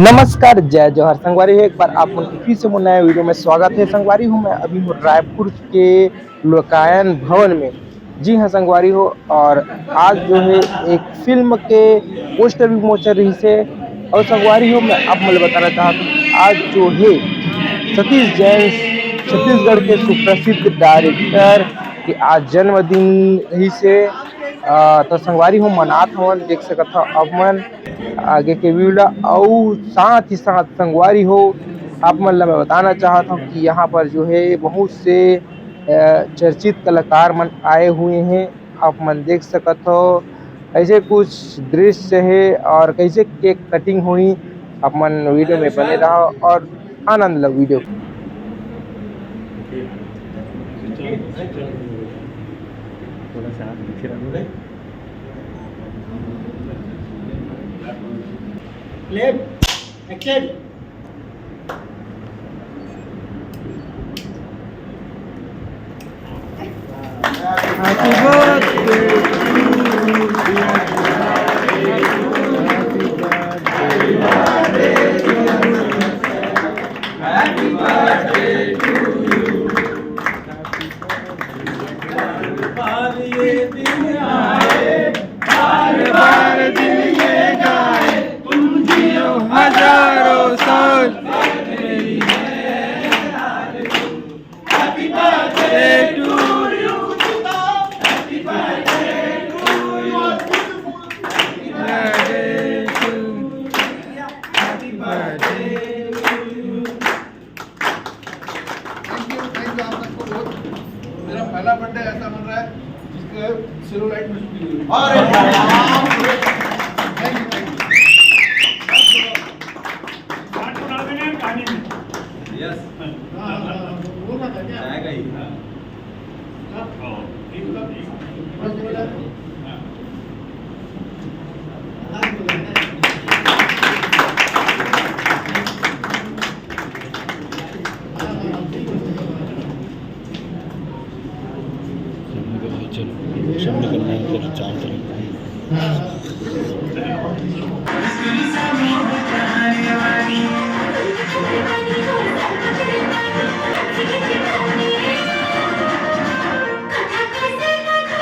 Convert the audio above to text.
नमस्कार, जय जौहर संगवारी हो। एक बार आप लोग फिर से नए वीडियो में स्वागत है। संगवारी हूँ मैं अभी हूँ रायपुर के लोकायन भवन में। जी हाँ संगवारी हो, और आज जो है एक फिल्म के पोस्टर विमोचन रही से। और संगवारी हो, मैं अब मैं बताना चाहता हूँ आज जो है सतीश जैन छत्तीसगढ़ के सुप्रसिद्ध डायरेक्टर के आज जन्मदिन रही से। तो संगवारी हूँ मनात हवन देख सकत हो अब मन आगे के वीडियो। और साथ ही साथ संगवारी हो, आप मन ला मैं बताना चाहता हूँ कि यहाँ पर जो है बहुत से चर्चित कलाकार मन आए हुए हैं। आप मन देख सकत हो ऐसे कुछ दृश्य है और कैसे केक कटिंग हुई। आप मन वीडियो में बने रहो और आनंद लो वीडियो। थोड़ा सा पीछे रखो। एक्शन। Happy birthday to हजारों साल मेरा पहला बर्थडे ऐसा बन रहा है जिसके सेलुलाइट में शूटिंग हुई। Thank you.